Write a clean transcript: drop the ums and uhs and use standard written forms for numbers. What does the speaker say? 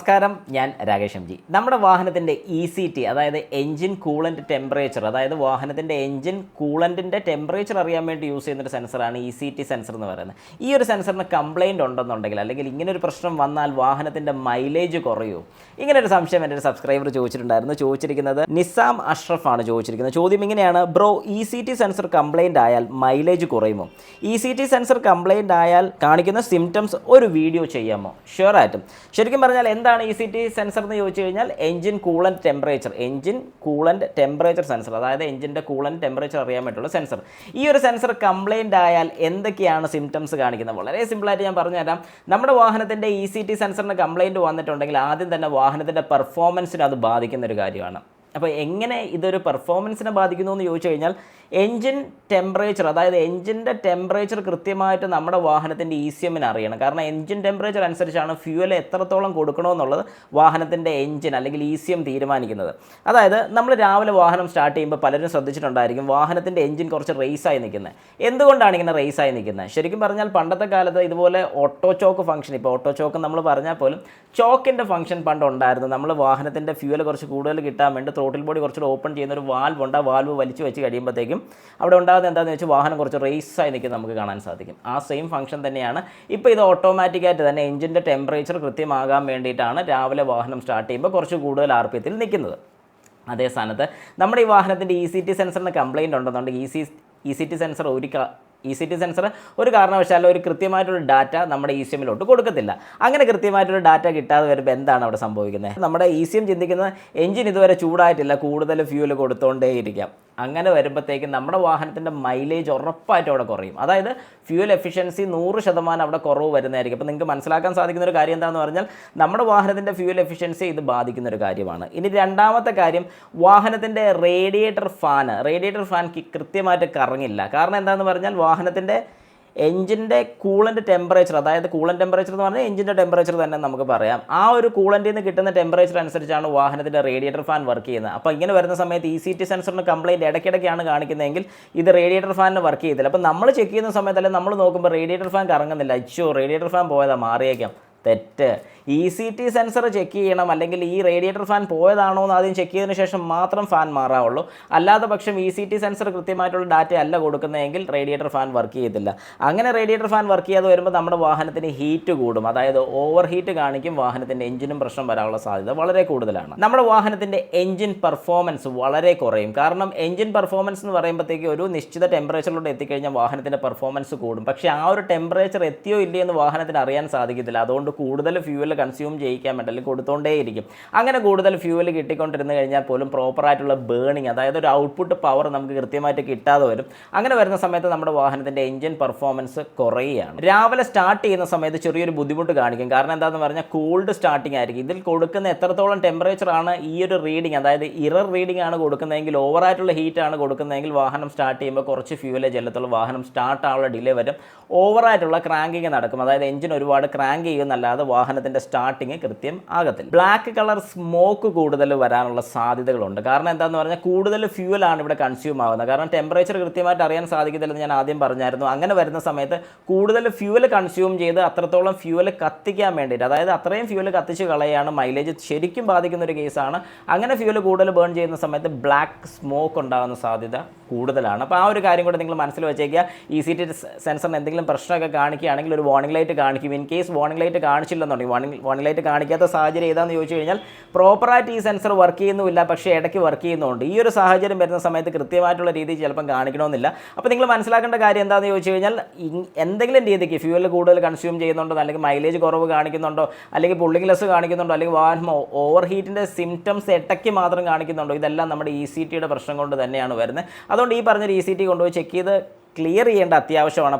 നമസ്കാരം, ഞാൻ Rakesh M G. നമ്മുടെ വാഹനത്തിൻ്റെ ECT, അതായത് എൻജിൻ കൂളൻ്റ് ടെമ്പറേച്ചർ, അതായത് വാഹനത്തിൻ്റെ എൻജിൻ കൂളൻറ്റിൻ്റെ ടെമ്പറേച്ചർ അറിയാൻ വേണ്ടി യൂസ് ചെയ്യുന്നൊരു സെൻസറാണ് ECT സെൻസർ എന്ന് പറയുന്നത്. ഈ ഒരു സെൻസറിന് കംപ്ലയിൻ്റ് ഉണ്ടെന്നുണ്ടെങ്കിൽ, അല്ലെങ്കിൽ ഇങ്ങനൊരു പ്രശ്നം വന്നാൽ വാഹനത്തിൻ്റെ മൈലേജ് കുറയുമോ? ഇങ്ങനൊരു സംശയം എൻ്റെ ഒരു സബ്സ്ക്രൈബർ ചോദിച്ചിട്ടുണ്ടായിരുന്നു. ചോദിച്ചിരിക്കുന്നത് നിസാം അഷ്റഫ് ആണ് ചോദിച്ചിരിക്കുന്നത്. ചോദ്യം ഇങ്ങനെയാണ്: ബ്രോ, ECT സെൻസർ കംപ്ലയിൻ്റ് ആയാൽ മൈലേജ് കുറയുമോ? ECT സെൻസർ കംപ്ലയിൻ്റ് ആയാൽ കാണിക്കുന്ന സിംറ്റംസ് ഒരു വീഡിയോ ചെയ്യാമോ? ഷുവർ ആയിട്ടും. ശരിക്കും പറഞ്ഞാൽ എന്താണ് ECT സെൻസർ എന്ന് ചോദിച്ചു കഴിഞ്ഞാൽ എൻജിൻ കൂളൻ്റ് ടെമ്പറേച്ചർ സെൻസർ, അതായത് എൻജിൻ്റെ കൂളൻ്റ് ടെമ്പറേച്ചർ അറിയാൻ വേണ്ടിയുള്ള സെൻസർ. ഈ ഒരു സെൻസർ കംപ്ലയിൻ്റ് ആയാൽ എന്തൊക്കെയാണ് സിംറ്റംസ് കാണിക്കുന്നത്? വളരെ സിമ്പിളായിട്ട് ഞാൻ പറഞ്ഞുതരാം. നമ്മുടെ വാഹനത്തിൻ്റെ ECT സെൻസറിന് കംപ്ലയിൻറ്റ് വന്നിട്ടുണ്ടെങ്കിൽ ആദ്യം തന്നെ വാഹനത്തിൻ്റെ പെർഫോമൻസിനെ അത് ബാധിക്കുന്ന ഒരു കാര്യമാണ്. അപ്പോൾ എങ്ങനെ ഇതൊരു പെർഫോമൻസിനെ ബാധിക്കുന്നു എന്ന് ചോദിച്ചു കഴിഞ്ഞാൽ എൻജിൻ ടെമ്പറേച്ചർ, അതായത് എൻജിൻ്റെ ടെമ്പറേച്ചർ കൃത്യമായിട്ട് നമ്മുടെ വാഹനത്തിൻ്റെ ECMന് അറിയണം. കാരണം എൻജിൻ ടെമ്പറേച്ചർ അനുസരിച്ചാണ് ഫ്യൂവൽ എത്രത്തോളം കൊടുക്കണമെന്നുള്ളത് വാഹനത്തിൻ്റെ എൻജിൻ അല്ലെങ്കിൽ ECM തീരുമാനിക്കുന്നത്. അതായത് നമ്മൾ രാവിലെ വാഹനം സ്റ്റാർട്ട് ചെയ്യുമ്പോൾ പലരും ശ്രദ്ധിച്ചിട്ടുണ്ടായിരിക്കും വാഹനത്തിൻ്റെ എൻജിൻ കുറച്ച് റേസായി നിൽക്കുന്നത്. എന്തുകൊണ്ടാണ് ഇങ്ങനെ റേസായി നിൽക്കുന്നത്? ശരിക്കും പറഞ്ഞാൽ പണ്ടത്തെ കാലത്ത് ഇതുപോലെ ഓട്ടോ ചോക്ക് ഫംഗ്ഷൻ, ഇപ്പോൾ ഓട്ടോ ചോക്ക് നമ്മൾ പറഞ്ഞാൽ പോലും ചോക്കിൻ്റെ ഫംഗ്ഷൻ പണ്ട് ഉണ്ടായിരുന്നു. നമ്മൾ വാഹനത്തിൻ്റെ ഫ്യൂവൽ കുറച്ച് കൂടുതൽ കിട്ടാൻ വേണ്ടി ത്രോട്ടിൽ ബോഡി കുറച്ചുകൂടെ ഓപ്പൺ ചെയ്യുന്ന ഒരു വാൽവ് ഉണ്ട്. ആ വാൽവ് വലിച്ചു വെച്ച് കഴിയുമ്പോഴത്തേക്കും അവിടെ ഉണ്ടാകുന്നത് എന്താണെന്ന് വെച്ചാൽ വാഹനം കുറച്ച് റേസായി നിൽക്കുന്നത് നമുക്ക് കാണാൻ സാധിക്കും. ആ സെയിം ഫംഗ്ഷൻ തന്നെയാണ് ഇപ്പോൾ ഇത് ഓട്ടോമാറ്റിക്കായിട്ട് തന്നെ എൻജിൻ്റെ ടെമ്പറേച്ചർ കൃത്യമാകാൻ വേണ്ടിയിട്ടാണ് രാവിലെ വാഹനം സ്റ്റാർട്ട് ചെയ്യുമ്പോൾ കുറച്ച് കൂടുതൽ RPM നിൽക്കുന്നത്. അതേ സ്ഥാനത്ത് നമ്മുടെ ഈ വാഹനത്തിൻ്റെ ECT സെൻസറിന് കംപ്ലയിൻ്റ് ഉണ്ടെന്നുണ്ടെങ്കിൽ ECT സെൻസർ ഒരു കാരണവശാലും ഒരു കൃത്യമായിട്ടൊരു ഡാറ്റ നമ്മുടെ ECMലോട്ട് കൊടുക്കത്തില്ല. അങ്ങനെ കൃത്യമായിട്ടൊരു ഡാറ്റ കിട്ടാതെ വരുമ്പോൾ എന്താണ് അവിടെ സംഭവിക്കുന്നത്? നമ്മുടെ ECM ചിന്തിക്കുന്നത് എൻജിൻ ഇതുവരെ ചൂടായിട്ടില്ല, കൂടുതൽ ഫ്യൂവൽ കൊടുത്തുകൊണ്ടേയിരിക്കാം. അങ്ങനെ വരുമ്പോഴത്തേക്കും നമ്മുടെ വാഹനത്തിൻ്റെ മൈലേജ് ഉറപ്പായിട്ടും അവിടെ കുറയും. അതായത് ഫ്യൂവൽ എഫിഷ്യൻസി 100% അവിടെ കുറവ് വരുന്നതായിരിക്കും. അപ്പോൾ നിങ്ങൾക്ക് മനസ്സിലാക്കാൻ സാധിക്കുന്ന ഒരു കാര്യം എന്താണെന്ന് പറഞ്ഞാൽ നമ്മുടെ വാഹനത്തിൻ്റെ ഫ്യൂവൽ എഫിഷ്യൻസി ഇത് ബാധിക്കുന്ന ഒരു കാര്യമാണ്. ഇനി രണ്ടാമത്തെ കാര്യം, വാഹനത്തിൻ്റെ റേഡിയേറ്റർ ഫാൻ കൃത്യമായിട്ട് കറങ്ങില്ല. കാരണം എന്താണെന്ന് പറഞ്ഞാൽ വാഹനത്തിൻ്റെ എൻജിൻ്റെ കൂളൻ്റ് ടെമ്പറേച്ചർ, അതായത് കൂളൻ്റ് ടെമ്പറേച്ചർ എന്ന് പറഞ്ഞാൽ എൻജിൻ്റെ ടെമ്പറേച്ചർ തന്നെ നമുക്ക് പറയാം. ആ ഒരു കൂളൻ്റിൽ നിന്ന് കിട്ടുന്ന ടെമ്പറേച്ചർ അനുസരിച്ചാണ് വാഹനത്തിൻ്റെ റേഡിയേറ്റർ ഫാൻ വർക്ക് ചെയ്യുന്നത്. അപ്പോൾ ഇങ്ങനെ വരുന്ന സമയത്ത് ECT സെൻസറിന് കംപ്ലയിൻറ്റ് ഇടയ്ക്കിടയ്ക്കാണ് കാണിക്കുന്നതെങ്കിൽ ഇത് റേഡിയേറ്റർ ഫാനിന് വർക്ക് ചെയ്തില്ല. അപ്പോൾ നമ്മൾ ചെക്ക് ചെയ്യുന്ന സമയത്ത് അല്ലെങ്കിൽ നമ്മൾ നോക്കുമ്പോൾ റേഡിയേറ്റർ ഫാൻ കറങ്ങുന്നില്ല. റേഡിയേറ്റർ ഫാൻ പോയതാ, മാറിയേക്കാം. തെറ്റ്. ECT സെൻസർ ചെക്ക് ചെയ്യണം, അല്ലെങ്കിൽ ഈ റേഡിയേറ്റർ ഫാൻ പോയതാണോ എന്ന് ആദ്യം ചെക്ക് ചെയ്തതിന് ശേഷം മാത്രം ഫാൻ മാറാവുള്ളൂ. അല്ലാതെ പക്ഷം ECT സെൻസർ കൃത്യമായിട്ടുള്ള ഡാറ്റ അല്ല കൊടുക്കുന്നതെങ്കിൽ റേഡിയേറ്റർ ഫാൻ വർക്ക് ചെയ്യത്തില്ല. അങ്ങനെ റേഡിയേറ്റർ ഫാൻ വർക്ക് ചെയ്യാതെ വരുമ്പോൾ നമ്മുടെ വാഹനത്തിന് ഹീറ്റ് കൂടും, അതായത് ഓവർ ഹീറ്റ് കാണിക്കും. വാഹനത്തിൻ്റെ എഞ്ചിനും പ്രശ്നം വരാനുള്ള സാധ്യത വളരെ കൂടുതലാണ്. നമ്മുടെ വാഹനത്തിൻ്റെ എഞ്ചിൻ പെർഫോമൻസ് വളരെ കുറയും. കാരണം എഞ്ചിൻ പെർഫോമൻസ് എന്ന് പറയുമ്പോഴത്തേക്ക് ഒരു നിശ്ചിത ടെമ്പറേച്ചറിലൂടെ എത്തിക്കഴിഞ്ഞാൽ വാഹനത്തിൻ്റെ പെർഫോമൻസ് കൂടും. പക്ഷേ ആ ഒരു ടെമ്പറേച്ചർ എത്തിയോ ഇല്ലയോ എന്ന് വാഹനത്തിന് അറിയാൻ സാധിക്കത്തില്ല. അതുകൊണ്ട് കൂടുതൽ ഫ്യൂവൽ കൺസ്യൂം ചെയ്യിക്കാൻ വേണ്ടി അല്ലെങ്കിൽ കൊടുത്തുകൊണ്ടേയിരിക്കും. അങ്ങനെ കൂടുതൽ ഫ്യൂവൽ കിട്ടിക്കൊണ്ടിരുന്ന് കഴിഞ്ഞാൽ പോലും പ്രോപ്പറായിട്ടുള്ള ബേണിങ്, അതായത് ഒരു ഔട്ട്പുട്ട് പവർ നമുക്ക് കൃത്യമായിട്ട് കിട്ടാതെ വരും. അങ്ങനെ വരുന്ന സമയത്ത് നമ്മുടെ വാഹനത്തിൻ്റെ എഞ്ചിൻ പെർഫോമൻസ് കുറയുകയാണ്. രാവിലെ സ്റ്റാർട്ട് ചെയ്യുന്ന സമയത്ത് ചെറിയൊരു ബുദ്ധിമുട്ട് കാണിക്കും. കാരണം എന്താണെന്ന് പറഞ്ഞാൽ കൂൾഡ് സ്റ്റാർട്ടിംഗ് ആയിരിക്കും. ഇതിൽ കൊടുക്കുന്ന എത്രത്തോളം ടെമ്പറേച്ചറാണ് ഈ ഒരു റീഡിങ്, അതായത് ഇറർ റീഡിംഗ് ആണ് കൊടുക്കുന്നതെങ്കിൽ, ഓവറായിട്ടുള്ള ഹീറ്റാണ് കൊടുക്കുന്നതെങ്കിൽ വാഹനം സ്റ്റാർട്ട് ചെയ്യുമ്പോൾ കുറച്ച് ഫ്യൂവലേ ചെല്ലത്തുള്ളൂ. വാഹനം സ്റ്റാർട്ട് ആവാനുള്ള ഡിലേ വരും. ഓവറായിട്ടുള്ള ക്രാങ്കിങ് നടക്കും, അതായത് എഞ്ചിൻ ഒരുപാട് ക്രാങ്ക് ചെയ്യുന്നല്ലാതെ വാഹനത്തിൻ്റെ സ്റ്റാർട്ടിങ് കൃത്യം ആകത്തില്ല. ബ്ലാക്ക് കളർ സ്മോക്ക് കൂടുതൽ വരാനുള്ള സാധ്യതകളുണ്ട്. കാരണം എന്താണെന്ന് പറഞ്ഞാൽ കൂടുതൽ ഫ്യൂവലാണ് ഇവിടെ കൺസ്യൂം ആകുന്നത്. കാരണം ടെമ്പറേച്ചർ കൃത്യമായിട്ട് അറിയാൻ സാധിക്കത്തില്ലെന്ന് ഞാൻ ആദ്യം പറഞ്ഞായിരുന്നു. അങ്ങനെ വരുന്ന സമയത്ത് കൂടുതൽ ഫ്യൂവൽ കൺസ്യൂം ചെയ്ത് അത്രത്തോളം ഫ്യൂവൽ കത്തിക്കാൻ വേണ്ടിയിട്ട്, അതായത് അത്രയും ഫ്യൂവൽ കത്തിച്ച് കളയാണ് മൈലേജ് ശരിക്കും ബാധിക്കുന്ന ഒരു കേസാണ്. അങ്ങനെ ഫ്യൂവൽ കൂടുതൽ ബേൺ ചെയ്യുന്ന സമയത്ത് ബ്ലാക്ക് സ്മോക്ക് ഉണ്ടാകുന്ന സാധ്യത കൂടുതലാണ്. അപ്പോൾ ആ ഒരു കാര്യം കൂടെ നിങ്ങൾ മനസ്സിൽ വെച്ചേക്കുക. ECT സെൻസറിന് എന്തെങ്കിലും പ്രശ്നമൊക്കെ കാണിക്കുകയാണെങ്കിൽ ഒരു വാർണിംഗ് ലൈറ്റ് കാണിക്കും. ഇൻ കേസ് വാർണിംഗ് ലൈറ്റ് കാണിച്ചില്ലെന്നുണ്ടെങ്കിൽ, വാർണിംഗ് ലൈറ്റ് കാണിക്കാത്ത സാഹചര്യം ഏതാണെന്ന് ചോദിച്ചു കഴിഞ്ഞാൽ പ്രോപ്പറായിട്ട് ഈ സെൻസർ വർക്ക് ചെയ്യുന്നുമില്ല, പക്ഷേ ഇടയ്ക്ക് വർക്ക് ചെയ്യുന്നുണ്ട്. ഈ ഒരു സാഹചര്യം വരുന്ന സമയത്ത് കൃത്യമായിട്ടുള്ള രീതിയിൽ ചിലപ്പം കാണിക്കണമെന്നില്ല. അപ്പോൾ നിങ്ങൾ മനസ്സിലാക്കേണ്ട കാര്യം എന്താണെന്ന് ചോദിച്ചു കഴിഞ്ഞാൽ എന്തെങ്കിലും രീതിക്ക് ഫ്യൂവൽ കൂടുതൽ കൺസ്യൂം ചെയ്യുന്നുണ്ടോ, അല്ലെങ്കിൽ മൈലേജ് കുറവ് കാണിക്കുന്നുണ്ടോ, അല്ലെങ്കിൽ പുള്ളിംഗ് ലെസ് കാണിക്കുന്നുണ്ടോ, അല്ലെങ്കിൽ വാഹനം ഓവർ ഹീറ്റിൻ്റെ സിംറ്റംസ് ഇടയ്ക്ക് മാത്രം കാണിക്കുന്നുണ്ടോ, ഇതെല്ലാം നമ്മുടെ ECTയുടെ പ്രശ്നം കൊണ്ട് തന്നെയാണ് വരുന്നത്. അതുകൊണ്ട് ഈ പറഞ്ഞൊരു ECT കൊണ്ടുപോയി ചെക്ക് ചെയ്ത് ക്ലിയർ ചെയ്യേണ്ട അത്യാവശ്യമാണ്.